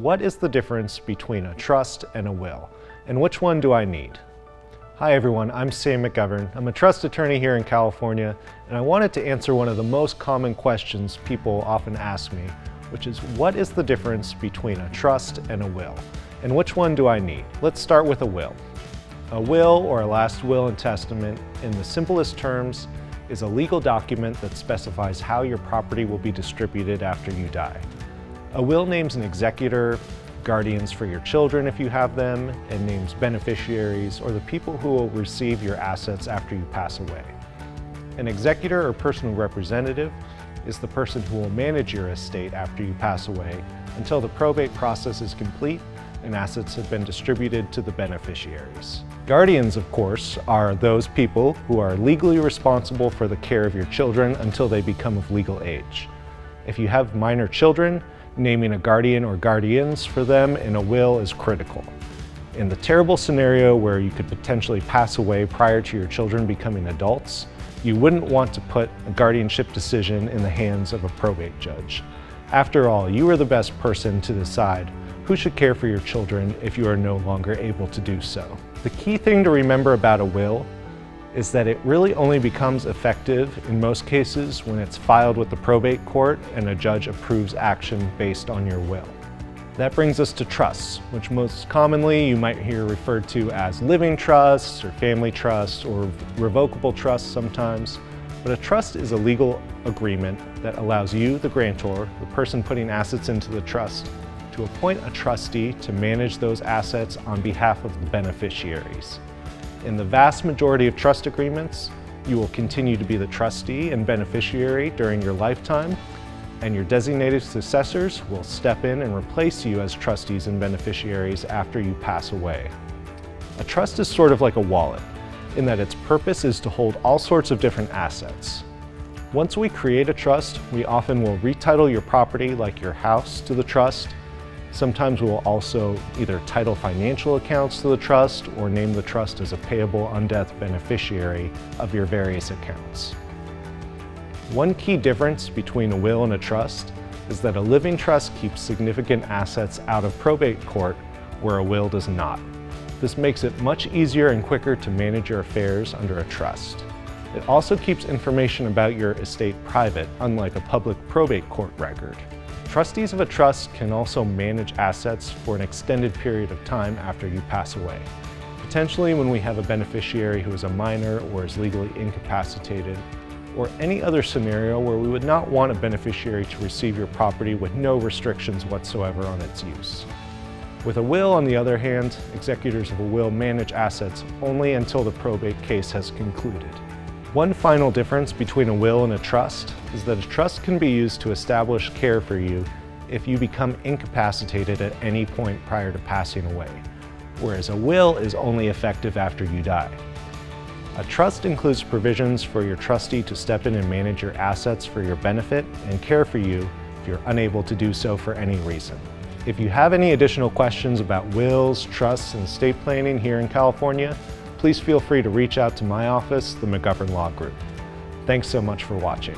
what is the difference between a trust and a will, and which one do I need? Hi everyone, I'm Sam McGovern. I'm a trust attorney here in California, and I wanted to answer one of the most common questions people often ask me, which is what is the difference between a trust and a will, and which one do I need? Let's start with a will. A will, or a last will and testament, in the simplest terms, is a legal document that specifies how your property will be distributed after you die. A will names an executor, guardians for your children if you have them, and names beneficiaries or the people who will receive your assets after you pass away. An executor or personal representative is the person who will manage your estate after you pass away until the probate process is complete and assets have been distributed to the beneficiaries. Guardians, of course, are those people who are legally responsible for the care of your children until they become of legal age. If you have minor children, naming a guardian or guardians for them in a will is critical. In the terrible scenario where you could potentially pass away prior to your children becoming adults, you wouldn't want to put a guardianship decision in the hands of a probate judge. After all, you are the best person to decide who should care for your children if you are no longer able to do so. The key thing to remember about a will is that it really only becomes effective in most cases when it's filed with the probate court and a judge approves action based on your will. That brings us to trusts, which most commonly you might hear referred to as living trusts or family trusts or revocable trusts sometimes. But a trust is a legal agreement that allows you, the grantor, the person putting assets into the trust, to appoint a trustee to manage those assets on behalf of the beneficiaries. In the vast majority of trust agreements, you will continue to be the trustee and beneficiary during your lifetime, and your designated successors will step in and replace you as trustees and beneficiaries after you pass away. A trust is sort of like a wallet, in that its purpose is to hold all sorts of different assets. Once we create a trust, we often will retitle your property, like your house, to the trust. Sometimes we'll also either title financial accounts to the trust or name the trust as a payable on death beneficiary of your various accounts. One key difference between a will and a trust is that a living trust keeps significant assets out of probate court where a will does not. This makes it much easier and quicker to manage your affairs under a trust. It also keeps information about your estate private, unlike a public probate court record. Trustees of a trust can also manage assets for an extended period of time after you pass away. Potentially when we have a beneficiary who is a minor or is legally incapacitated, or any other scenario where we would not want a beneficiary to receive your property with no restrictions whatsoever on its use. With a will, on the other hand, executors of a will manage assets only until the probate case has concluded. One final difference between a will and a trust is that a trust can be used to establish care for you if you become incapacitated at any point prior to passing away, whereas a will is only effective after you die. A trust includes provisions for your trustee to step in and manage your assets for your benefit and care for you if you're unable to do so for any reason. If you have any additional questions about wills, trusts, and estate planning here in California, please feel free to reach out to my office, the McGovern Law Group. Thanks so much for watching.